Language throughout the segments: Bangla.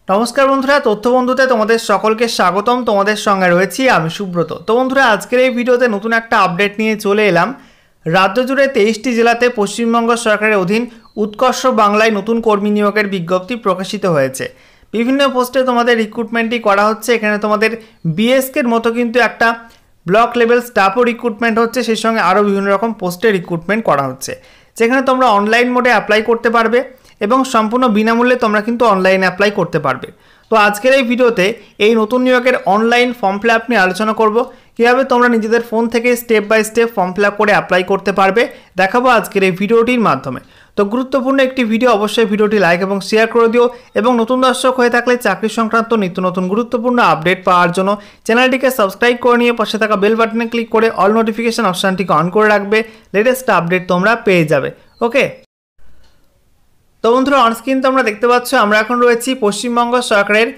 নমস্কার বন্ধুরা, তথ্য বন্ধুতে তোমাদের সকলকে স্বাগতম। তোমাদের সঙ্গে রয়েছি আমি সুব্রত। তো বন্ধুরা, আজকের এই ভিডিওতে নতুন একটা আপডেট নিয়ে চলে এলাম। রাজ্য জুড়ে 23টি জেলাতে পশ্চিমবঙ্গ সরকারের অধীন উৎকর্ষ বাংলায় নতুন কর্মী নিয়োগের বিজ্ঞপ্তি প্রকাশিত হয়েছে। বিভিন্ন পোস্টে তোমাদের রিক্রুটমেন্টই করা হচ্ছে। এখানে তোমাদের বিএসকের মতো কিন্তু একটা ব্লক লেভেল স্টাফও রিক্রুটমেন্ট হচ্ছে, সেই সঙ্গে আরও বিভিন্ন রকম পোস্টে রিক্রুটমেন্ট করা হচ্ছে, যেখানে তোমরা অনলাইন মোডে অ্যাপ্লাই করতে পারবে এবং সম্পূর্ণ বিনামূল্যে তোমরা কিন্তু অনলাইনে অ্যাপ্লাই করতে পারবে। তো আজকের এই ভিডিওতে এই নতুন নিয়োগের অনলাইন ফর্ম ফিল আপ নিয়ে আলোচনা করব। কীভাবে তোমরা নিজেদের ফোন থেকে step by step form fill up করে অ্যাপ্লাই করতে পারবে দেখাবো আজকের এই ভিডিওটির মাধ্যমে। তো গুরুত্বপূর্ণ একটি ভিডিও, অবশ্যই ভিডিওটি লাইক এবং শেয়ার করে দিও এবং নতুন দর্শক হয়ে থাকলে চাকরি সংক্রান্ত নিত্য নতুন গুরুত্বপূর্ণ আপডেট পাওয়ার জন্য চ্যানেলটিকে সাবস্ক্রাইব করে নিয়ে পাশে থাকা বেল বাটনে ক্লিক করে অল নোটিফিকেশন অপশানটিকে অন করে রাখবে। লেটেস্ট আপডেট তোমরা পেয়ে যাবে। ওকে, তো বন্ধুরা, অনস্ক্রিন তোমরা দেখতে পাচ্ছ আমরা এখন রয়েছি পশ্চিমবঙ্গ সরকারের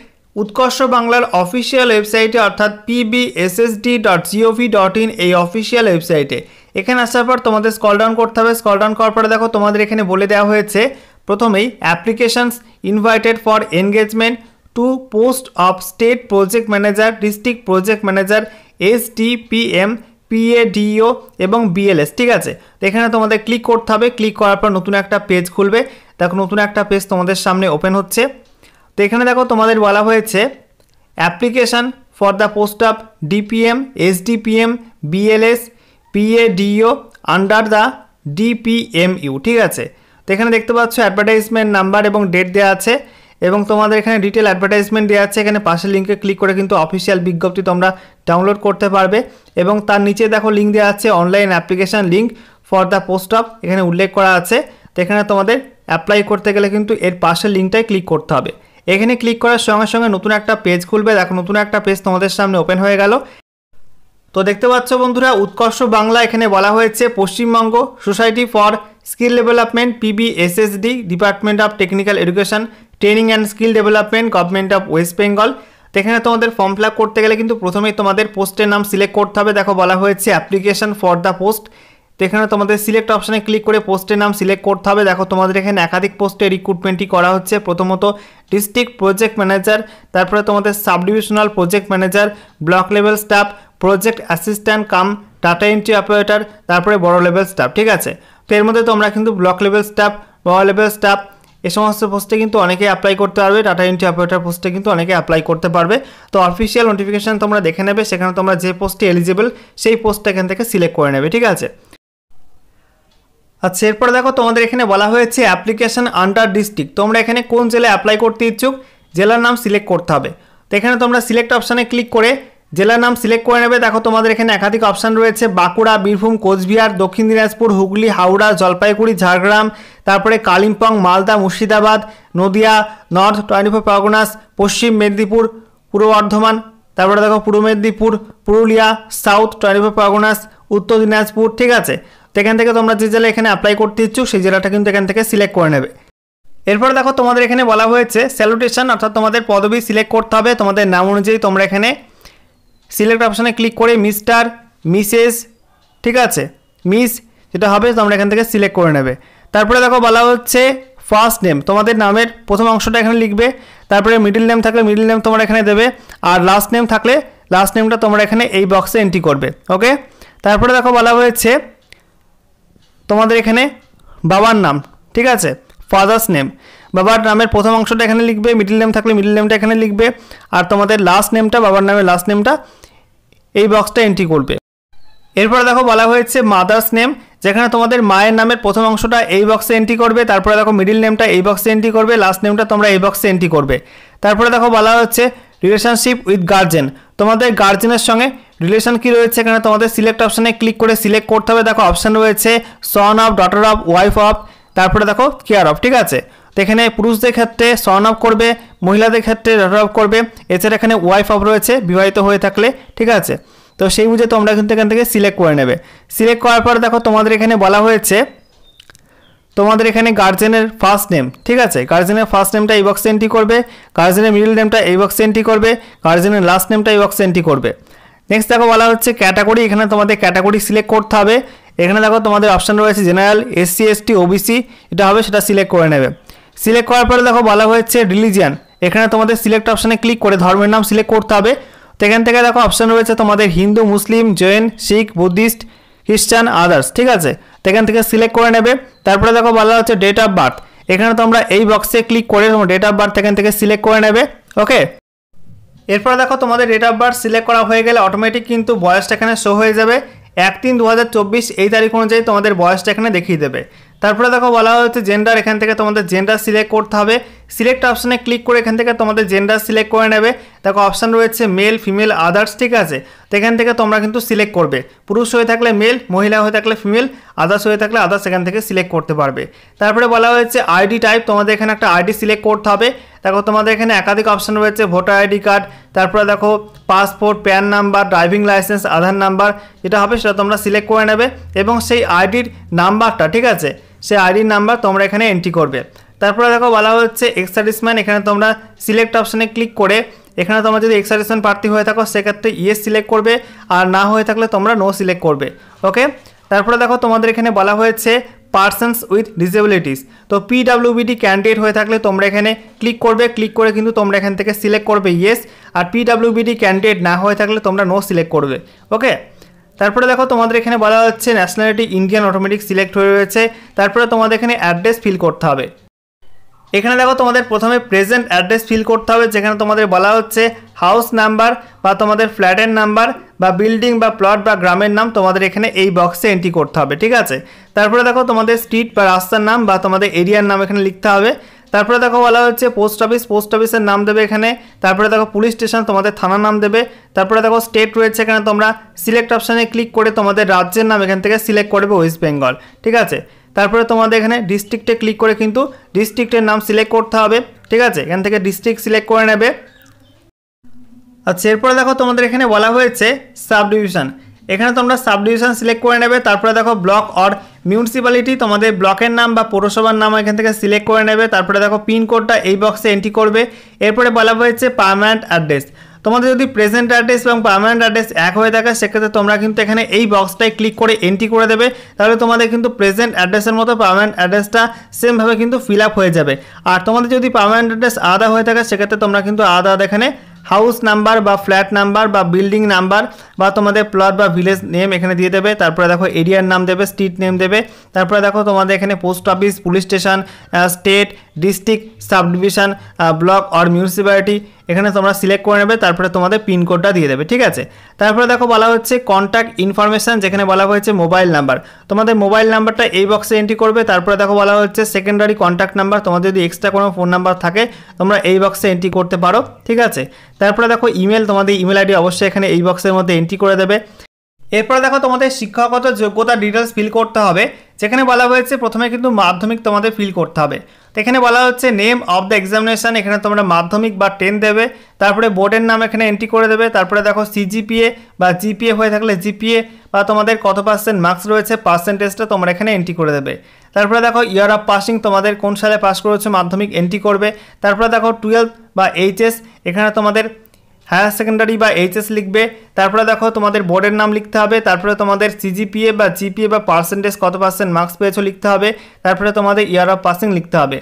উৎকর্ষ বাংলার অফিসিয়াল ওয়েবসাইটে, অর্থাৎ pbssd.gov.in এই অফিসিয়াল ওয়েবসাইটে। এখানে আসার পর তোমাদের স্ক্রল ডাউন করতে হবে। স্ক্রল ডাউন করার পরে দেখো তোমাদের এখানে বলে দেওয়া হয়েছে প্রথমেই applications invited for engagement to post of state project manager, district project manager, SDPM, PADO এবং BLS। ঠিক আছে, তো এখানে তোমাদের ক্লিক করতে হবে। ক্লিক করার পর নতুন একটা পেজ খুলবে। দেখো নতুন একটা পেজ তোমাদের সামনে ওপেন হচ্ছে। তো এখানে দেখো তোমাদের বলা হয়েছে application for the post of DPM, SDPM, BLS, PADO under the DPMU। ঠিক আছে, তো এখানে দেখতে পাচ্ছ অ্যাডভার্টাইজমেন্ট নাম্বার এবং ডেট দেওয়া আছে এবং তোমাদের এখানে ডিটেল অ্যাডভার্টাইজমেন্ট দেওয়া আছে। এখানে পাশের লিঙ্কে ক্লিক করে কিন্তু অফিসিয়াল বিজ্ঞপ্তি তোমরা ডাউনলোড করতে পারবে এবং তার নিচে দেখো লিঙ্ক দেওয়া আছে online application link for the post of, এখানে উল্লেখ করা আছে। তো এখানে তোমাদের অ্যাপ্লাই করতে গেলে কিন্তু এর পাশের লিঙ্কটাই ক্লিক করতে হবে। এখানে ক্লিক করার সঙ্গে সঙ্গে নতুন একটা পেজ খুলবে। দেখো নতুন একটা পেজ তোমাদের সামনে ওপেন হয়ে গেল। তো দেখতে পাচ্ছ বন্ধুরা, উৎকর্ষ বাংলা এখানে বলা হয়েছে Paschimbanga society for skill development, PBSSD, department of technical education, training and skill development, government of West Bengal. তো এখানে তোমাদের ফর্ম ফিল আপ করতে গেলে কিন্তু প্রথমেই তোমাদের পোস্টের নাম সিলেক্ট করতে হবে। দেখো বলা হয়েছে অ্যাপ্লিকেশন ফর দ্য পোস্ট। তো এখানে তোমাদের সিলেক্ট অপশানে ক্লিক করে পোস্টের নাম সিলেক্ট করতে হবে। দেখো তোমাদের এখানে একাধিক পোস্টে রিক্রুটমেন্টই করা হচ্ছে। প্রথমত ডিস্ট্রিক্ট প্রজেক্ট ম্যানেজার, তারপরে তোমাদের sub divisional project manager, block level staff, project assistant cum data entry operator, তারপরে বড় লেভেল স্টাফ। ঠিক আছে, তো এর মধ্যে তোমরা কিন্তু ব্লক লেভেল স্টাফ, বড় লেভেল স্টাফ এই সমস্ত পোস্টে কিন্তু অনেকে অ্যাপ্লাই করতে পারবে। ডাটা এন্ট্রি অপারেটর পোস্টে কিন্তু অনেকে অ্যাপ্লাই করতে পারবে। তো অফিসিয়াল নোটিফিকেশান তোমরা দেখে নেবে, সেখানে তোমরা যে পোস্টে এলিজিবল সেই পোস্টটা এখান থেকে সিলেক্ট করে নেবে। ঠিক আছে, আচ্ছা এরপর দেখো তোমাদের এখানে বলা হয়েছে অ্যাপ্লিকেশন আন্ডার ডিস্ট্রিক্ট। তোমরা এখানে কোন জেলায় অ্যাপ্লাই করতে ইচ্ছুক জেলার নাম সিলেক্ট করতে হবে। তো এখানে তোমরা সিলেক্ট অপশানে ক্লিক করে জেলার নাম সিলেক্ট করে নেবে। দেখো তোমাদের এখানে একাধিক অপশান রয়েছে, বাঁকুড়া, বীরভূম, কোচবিহার, দক্ষিণ দিনাজপুর, হুগলি, হাওড়া, জলপাইগুড়ি, ঝাড়গ্রাম, তারপরে কালিম্পং, মালদা, মুর্শিদাবাদ, নদিয়া, নর্থ 24 পরগনাস, পশ্চিম মেদিনীপুর, পূর্ব বর্ধমান, তারপরে দেখো পূর্ব মেদিনীপুর, পুরুলিয়া, সাউথ 24 পরগনাস, উত্তর দিনাজপুর। ঠিক আছে, তো এখান থেকে তোমরা যে জেলা এখানে অ্যাপ্লাই করতে ইচ্ছুক সেই জেলাটা কিন্তু এখান থেকে সিলেক্ট করে নেবে। এরপর দেখো তোমাদের এখানে বলা হয়েছে স্যালুটেশন, অর্থাৎ তোমাদের পদবি সিলেক্ট করতে হবে। তোমাদের নাম অনুযায়ী তোমরা এখানে সিলেক্ট অপশানে ক্লিক করে মিস্টার, মিসেস, ঠিক আছে, মিস যেটা হবে তোমরা এখান থেকে সিলেক্ট করে নেবে। তারপরে দেখো বলা হচ্ছে ফার্স্ট নেম, তোমাদের নামের প্রথম অংশটা এখানে লিখবে। তারপরে মিডল নেম থাকলে মিডল নেম তোমরা এখানে দেবে, আর লাস্ট নেম থাকলে লাস্ট নেমটা তোমরা এখানে এই বক্সে এন্ট্রি করবে। ওকে, তারপরে দেখো বলা হয়েছে তোমাদের এখানে বাবার নাম, ঠিক আছে, ফাদার্স নেম, বাবার নামের প্রথম অংশটা এখানে লিখবে, মিডল নেম থাকলে মিডল নেমটা এখানে লিখবে, আর তোমাদের লাস্ট নেমটা, বাবার নামের লাস্ট নেমটা এই বক্সটা এন্ট্রি করবে। এরপরে দেখো বলা হয়েছে মাদার্স নেম, যেখানে তোমাদের মায়ের নামের প্রথম অংশটা এই বক্সে এন্ট্রি করবে। তারপরে দেখো মিডল নেমটা এই বক্সে এন্ট্রি করবে, লাস্ট নেমটা তোমরা এই বক্সে এন্ট্রি করবে। তারপরে দেখো বলা হচ্ছে রিলেশনশিপ উইথ গার্জেন, তোমাদের গার্জেনের সঙ্গে রিলেশন কি রয়েছে এখানে তোমাদের সিলেক্ট অপশানে ক্লিক করে সিলেক্ট করতে হবে। দেখো অপশান রয়েছে son of, daughter of, wife of, তারপরে দেখো কেয়ার অফ। ঠিক আছে, তো এখানে পুরুষদের ক্ষেত্রে সন অফ করবে, মহিলাদের ক্ষেত্রে ডটার অফ করবে, এছাড়া এখানে ওয়াইফ অফ রয়েছে বিবাহিত হয়ে থাকলে। ঠিক আছে, তো সেই বুঝে তোমরা কিন্তু এখান থেকে সিলেক্ট করে নেবে। সিলেক্ট করার পর দেখো তোমাদের এখানে বলা হয়েছে তোমাদের এখানে গার্জেনের ফার্স্ট নেম, ঠিক আছে, গার্জেনের ফার্স্ট নেমটা এই বক্সে এন্ট্রি করবে, গার্জেনের মিডল নেমটা এই বক্সে এন্ট্রি করবে, গার্জেনের লাস্ট নেমটা এই বক্সে এন্ট্রি করবে। নেক্সট দেখো বলা হচ্ছে ক্যাটাগরি, এখানে তোমাদের ক্যাটাগরি সিলেক্ট করতে হবে। এখানে দেখো তোমাদের অপশান রয়েছে জেনারেল, SC ST OBC, এটা হবে সেটা সিলেক্ট করে নেবে। সিলেক্ট করার পরে দেখো বলা হয়েছে রিলিজিয়ান, এখানে তোমাদের সিলেক্ট অপশানে ক্লিক করে ধর্মের নাম সিলেক্ট করতে হবে। তো এখান থেকে দেখো অপশান রয়েছে তোমাদের হিন্দু, মুসলিম, জৈন, শিখ, বুদ্ধিস্ট, খ্রিস্টান, আদার্স, ঠিক আছে। তো এখান থেকে সিলেক্ট করে নেবে। তারপরে দেখো বলা হচ্ছে ডেট অফ বার্থ, এখানে তোমরা এই বক্সে ক্লিক করে ডেট অফ বার্থ এখান থেকে সিলেক্ট করে নেবে। ওকে, এরপরে দেখো তোমাদের ডেট অফ বার্থ সিলেক্ট করা হয়ে গেলে অটোমেটিক কিন্তু বয়সটা এখানে শো হয়ে যাবে। 1/3/2024 এই তারিখ অনুযায়ী তোমাদের বয়সটা এখানে দেখিয়ে দেবে। তারপরে দেখো বলা হচ্ছে জেন্ডার, এখান থেকে তোমাদের জেন্ডার সিলেক্ট করতে হবে। সিলেক্ট অপশানে ক্লিক করে এখান থেকে তোমাদের জেন্ডার সিলেক্ট করে নেবে। দেখো অপশান রয়েছে মেল, ফিমেল, আদার্স, ঠিক আছে। তো এখান থেকে তোমরা কিন্তু সিলেক্ট করবে, পুরুষ হয়ে থাকলে মেল, মহিলা হয়ে থাকলে ফিমেল, আদার্স হয়ে থাকলে আদার্স এখান থেকে সিলেক্ট করতে পারবে। তারপরে বলা হয়েছে আইডি টাইপ, তোমাদের এখানে একটা আইডি সিলেক্ট করতে হবে। দেখো তোমাদের এখানে একাধিক অপশান রয়েছে, ভোটার আইডি কার্ড, তারপরে দেখো passport, PAN number, driving licence, Aadhaar number, যেটা হবে সেটা তোমরা সিলেক্ট করে নেবে এবং সেই আইডির নাম্বারটা, ঠিক আছে, সেই আইডির নাম্বার তোমরা এখানে এন্ট্রি করবে। তারপরে দেখো বলা হচ্ছে এক্স সার্ভিসম্যান, এখানে তোমরা সিলেক্ট অপশানে ক্লিক করে এখানে তোমরা যদি এক্স সার্ভিসম্যান প্রার্থী হয়ে থাকো সেক্ষেত্রে ইয়েস সিলেক্ট করবে, আর না হয়ে থাকলে তোমরা নো সিলেক্ট করবে। ওকে, তারপরে দেখো তোমাদের এখানে বলা হয়েছে পার্সনস উইথ ডিসেবিলিটিস, তো পিডাব্লিউবিডি ক্যান্ডিডেট হয়ে থাকলে তোমরা এখানে ক্লিক করবে, ক্লিক করে কিন্তু তোমরা এখান থেকে সিলেক্ট করবে ইয়েস, আর পিডাব্লিউবিডি ক্যান্ডিডেট না হয়ে থাকলে তোমরা নো সিলেক্ট করবে। ওকে, তারপরে দেখো তোমাদের এখানে বলা হচ্ছে ন্যাশনালিটি ইন্ডিয়ান অটোমেটিক সিলেক্ট হয়ে রয়েছে। তারপরে তোমাদের এখানে অ্যাড্রেস ফিল করতে হবে। এখানে দেখো তোমাদের প্রথমে প্রেজেন্ট অ্যাড্রেস ফিল করতে হবে, যেখানে তোমাদের বলা হচ্ছে হাউস নাম্বার বা তোমাদের ফ্ল্যাটের নাম্বার বা বিল্ডিং বা প্লট বা গ্রামের নাম তোমাদের এখানে এই বক্সে এন্ট্রি করতে হবে, ঠিক আছে। তারপরে দেখো তোমাদের স্ট্রিট বা রাস্তার নাম বা তোমাদের এরিয়ার নাম এখানে লিখতে হবে। তারপরে দেখো বলা হচ্ছে পোস্ট অফিস, পোস্ট অফিসের নাম দেবে এখানে। তারপরে দেখো পুলিশ স্টেশন, তোমাদের থানার নাম দেবে। তারপরে দেখো স্টেট রয়েছে, এখানে তোমরা সিলেক্ট অপশানে ক্লিক করে তোমাদের রাজ্যের নাম এখান থেকে সিলেক্ট করবে ওয়েস্ট বেঙ্গল, ঠিক আছে। তারপরে তোমাদের এখানে ডিস্ট্রিক্টে ক্লিক করে কিন্তু ডিস্ট্রিক্টের নাম সিলেক্ট করতে হবে, ঠিক আছে। এখান থেকে ডিস্ট্রিক্ট সিলেক্ট করে নেবে। আচ্ছা, এরপরে দেখো তোমাদের এখানে বলা হয়েছে সাব ডিভিশন, এখানে তোমরা সাব ডিভিশন সিলেক্ট করে নেবে। তারপরে দেখো ব্লক অর মিউনিসিপ্যালিটি, তোমাদের ব্লকের নাম বা পৌরসভার নাম এখান থেকে সিলেক্ট করে নেবে। তারপরে দেখো পিনকোডটা এই বক্সে এন্ট্রি করবে। এরপরে বলা হয়েছে পার্মানেন্ট অ্যাড্রেস, তোমাদের যদি প্রেজেন্ট অ্যাড্রেস এবং পার্মানেন্ট অ্যাড্রেস এক হয়ে থাকে সেক্ষেত্রে তোমরা কিন্তু এখানে এই বক্সটায় ক্লিক করে এন্ট্রি করে দেবে, তাহলে তোমাদের কিন্তু প্রেজেন্ট অ্যাড্রেসের মতো পার্মানেন্ট অ্যাড্রেসটা সেমভাবে কিন্তু ফিল আপ হয়ে যাবে। আর তোমাদের যদি পার্মানেন্ট অ্যাড্রেস আলাদা হয়ে থাকে সেক্ষেত্রে তোমরা কিন্তু আলাদা এখানে হাউস নাম্বার বা ফ্ল্যাট নাম্বার বা বিল্ডিং নাম্বার বা তোমাদের প্লট বা ভিলেজ নেম এখানে দিয়ে দেবে। তারপরে দেখো এরিয়ার নাম দেবে, স্ট্রিট নেম দেবে। তারপরে দেখো তোমাদের এখানে post office, police station, state, district, sub division, block or municipality এখানে তোমরা সিলেক্ট করে নেবে। তারপরে তোমাদের পিনকোডটা দিয়ে দেবে, ঠিক আছে। তারপরে দেখো বলা হচ্ছে কন্ট্যাক্ট ইনফরমেশান, যেখানে বলা হয়েছে মোবাইল নাম্বার, তোমাদের মোবাইল নাম্বারটা এই বক্সে এন্ট্রি করবে। তারপরে দেখো বলা হচ্ছে সেকেন্ডারি কন্ট্যাক্ট নাম্বার, তোমাদের যদি এক্সট্রা কোনো ফোন নাম্বার থাকে তোমরা এই বক্সে এন্ট্রি করতে পারো, ঠিক আছে। তারপরে দেখো ইমেল, তোমাদের ইমেল আইডি অবশ্যই এখানে এই বক্সের মধ্যে এন্ট্রি করে দেবে। এরপরে দেখো তোমাদের শিক্ষাগত যোগ্যতা ডিটেলস ফিল করতে হবে, যেখানে বলা হয়েছে প্রথমে কিন্তু মাধ্যমিক তোমাদের ফিল করতে হবে। তো এখানে বলা হচ্ছে নেম অফ দ্য এক্সামিনেশান, এখানে তোমরা মাধ্যমিক বা 10 দেবে। তারপরে বোর্ডের নাম এখানে এন্ট্রি করে দেবে। তারপরে দেখো সিজিপিএ বা জিপিএ হয়ে থাকলে জিপিএ বা তোমাদের কত পার্সেন্ট মার্কস রয়েছে পার্সেন্টেজটা তোমরা এখানে এন্ট্রি করে দেবে। তারপরে দেখো ইয়ার অফ পাসিং, তোমাদের কোন সালে পাস করেছো মাধ্যমিক এন্ট্রি করবে। তারপরে দেখো 12 বা এইচএস, এখানে তোমাদের হায়ার সেকেন্ডারি বা এইচএস লিখবে। তারপরে দেখো তোমাদের বোর্ডের নাম লিখতে হবে। তারপরে তোমাদের সিজিপিএ বা জিপিএ বা পার্সেন্টেজ কত পার্সেন্ট মার্কস পেয়েছো লিখতে হবে। তারপরে তোমাদের ইয়ার অফ পাসিং লিখতে হবে।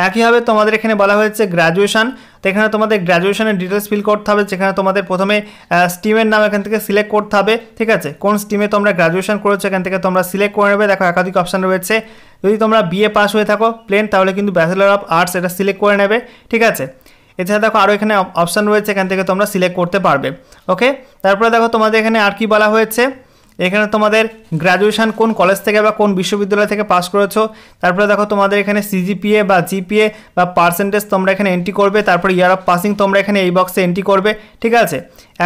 একইভাবে তোমাদের এখানে বলা হয়েছে গ্র্যাজুয়েশন, তো এখানে তোমাদের গ্র্যাজুয়েশনের ডিটেলস ফিল করতে হবে, যেখানে তোমাদের প্রথমে স্ট্রিমের নাম এখান থেকে সিলেক্ট করতে হবে, ঠিক আছে। কোন স্ট্রিমে তোমরা গ্র্যাজুয়েশন করেছো এখান থেকে তোমরা সিলেক্ট করে নেবে। দেখো একাধিক অপশান রয়েছে, যদি তোমরা বিএ পাস হয়ে থাকো প্লেন তাহলে কিন্তু ব্যাচেলর অফ আর্টস এটা সিলেক্ট করে নেবে, ঠিক আছে। এছাড়া দেখো আরও এখানে অপশান রয়েছে, এখান থেকে তোমরা সিলেক্ট করতে পারবে। ওকে, তারপরে দেখো তোমাদের এখানে আর কি বলা হয়েছে, এখানে তোমাদের গ্র্যাজুয়েশন কোন কলেজ থেকে বা কোন বিশ্ববিদ্যালয় থেকে পাস করেছো। তারপরে দেখো তোমাদের এখানে সিজিপিএ বা জিপিএ বা পার্সেন্টেজ তোমরা এখানে এন্ট্রি করবে। তারপরে ইয়ার অফ পাসিং তোমরা এখানে এই বক্সে এন্ট্রি করবে, ঠিক আছে।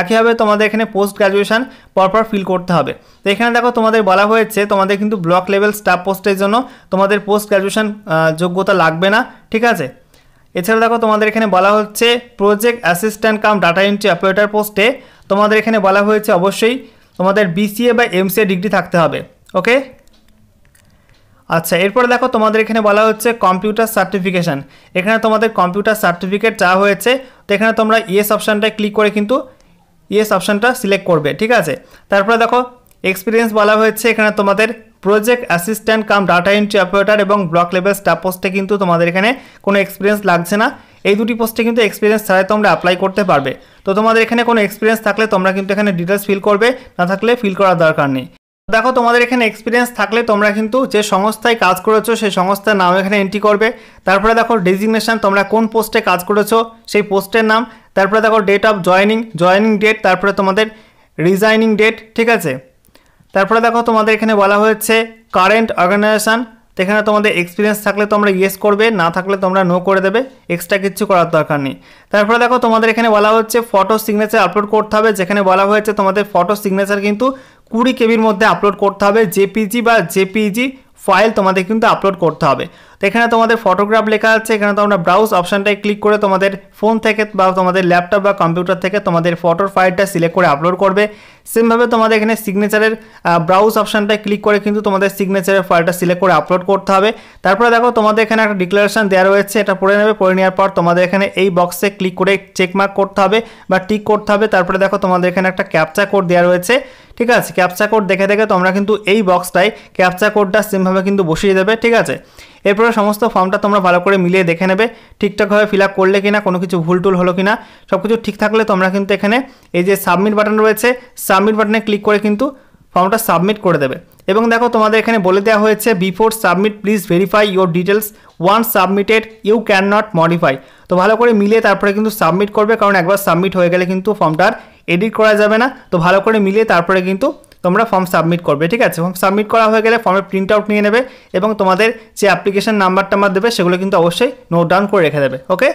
একইভাবে তোমাদের এখানে পোস্ট গ্র্যাজুয়েশন পরপর ফিল করতে হবে। তো এখানে দেখো তোমাদের বলা হয়েছে তোমাদের কিন্তু ব্লক লেভেল স্টাফ পোস্টের জন্য তোমাদের পোস্ট গ্র্যাজুয়েশন যোগ্যতা লাগবে না, ঠিক আছে। এছাড়া দেখো তোমাদের এখানে বলা হচ্ছে project assistant cum data entry operator পোস্টে তোমাদের এখানে বলা হয়েছে অবশ্যই তোমাদের বিসিএ বা এমসিএ ডিগ্রি থাকতে হবে। ওকে, আচ্ছা, এরপরে দেখো তোমাদের এখানে বলা হচ্ছে কম্পিউটার সার্টিফিকেশান, এখানে তোমাদের কম্পিউটার সার্টিফিকেট চাওয়া হয়েছে। তো এখানে তোমরা ইয়েস অপশানটায় ক্লিক করে কিন্তু ইয়েস অপশানটা সিলেক্ট করবে, ঠিক আছে। তারপরে দেখো এক্সপিরিয়েন্স বলা হয়েছে, এখানে তোমাদের project assistant cum data entry operator এবং ব্লক লেভেল স্টাফ পোস্টে কিন্তু তোমাদের এখানে কোনো এক্সপিরিয়েন্স লাগছে না। এই দুটি পোস্টে কিন্তু এক্সপিরিয়েন্স ছাড়াই তোমরা অ্যাপ্লাই করতে পারবে। তো তোমাদের এখানে কোনো এক্সপিরিয়েন্স থাকলে তোমরা কিন্তু এখানে ডিটেলস ফিল করবে, না থাকলে ফিল করার দরকার নেই। দেখো তোমাদের এখানে এক্সপিরিয়েন্স থাকলে তোমরা কিন্তু যে সংস্থায় কাজ করেছো সেই সংস্থার নাম এখানে এন্ট্রি করবে। তারপরে দেখো ডেজিগনেশন, তোমরা কোন পোস্টে কাজ করেছো সেই পোস্টের নাম। তারপরে দেখো ডেট অফ জয়েনিং ডেট, তারপরে তোমাদের রিজাইনিং ডেট, ঠিক আছে। তারপরে দেখো তোমাদের এখানে বলা হয়েছে কারেন্ট অর্গানাইজেশন, তো এখানে তোমাদের এক্সপিরিয়েন্স থাকলে তোমরা ইয়েস করবে, না থাকলে তোমরা নো করে দেবে, এক্সট্রা কিছু করার দরকার নেই। তারপরে দেখো তোমাদের এখানে বলা হচ্ছে ফটো সিগনেচার আপলোড করতে হবে, যেখানে বলা হয়েছে তোমাদের ফটো সিগনেচার কিন্তু 20 কেবির মধ্যে আপলোড করতে হবে, জেপিজি বা জেপিজি ফাইল তোমাদের কিন্তু আপলোড করতে হবে। তো এখানে তোমাদের ফটোগ্রাফ লেখা আছে, এখানে তোমরা ব্রাউজ অপশানটায় ক্লিক করে তোমাদের ফোন থেকে বা তোমাদের ল্যাপটপ বা কম্পিউটার থেকে তোমাদের ফটোর ফাইলটা সিলেক্ট করে আপলোড করবে। সেমভাবে তোমাদের এখানে সিগনেচারের ব্রাউজ অপশানটায় ক্লিক করে কিন্তু তোমাদের সিগনেচারের ফাইলটা সিলেক্ট করে আপলোড করতে হবে। তারপরে দেখো তোমাদের এখানে একটা ডিক্লারেশন দেওয়া রয়েছে, এটা পড়ে নেবে। পড়ে নেওয়ার পর তোমাদের এখানে এই বক্সে ক্লিক করে চেকমার্ক করতে হবে বা টিক করতে হবে। তারপরে দেখো তোমাদের এখানে একটা ক্যাপচা কোড দেওয়া রয়েছে, ঠিক আছে। ক্যাপচা কোড দেখে তোমরা কিন্তু এই বক্সটায় ক্যাপচা কোডটা সেমভাবে কিন্তু বসিয়ে দেবে, ঠিক আছে। এরপরে সমস্ত ফর্মটা তোমরা ভালো করে মিলিয়ে দেখে নেবে ঠিকঠাকভাবে ফিল আপ করলে কিনা, কোনো কিছু ভুল টুল হলো কিনা। সব কিছু ঠিক থাকলে তোমরা কিন্তু এখানে এই যে সাবমিট বাটন রয়েছে, সাবমিট বাটনে ক্লিক করে কিন্তু ফর্মটা সাবমিট করে দেবে। এবং দেখো তোমাদের এখানে বলে দেওয়া হয়েছে before submit please verify your details, once submitted you can not modify. তো ভালো করে মিলিয়ে তারপরে কিন্তু সাবমিট করবে, কারণ একবার সাবমিট হয়ে গেলে কিন্তু ফর্মটার এডিট করা যাবে না। তো ভালো করে মিলিয়ে তারপরে কিন্তু তোমরা ফর্ম সাবমিট করবে, ঠিক আছে। ফর্ম সাবমিট করা হয়ে গেলে ফর্মের প্রিন্ট আউট নিয়ে নেবে এবং তোমাদের যে অ্যাপ্লিকেশন নাম্বার দেবে সেগুলো কিন্তু অবশ্যই নোট ডাউন করে রেখে দেবে, ওকে।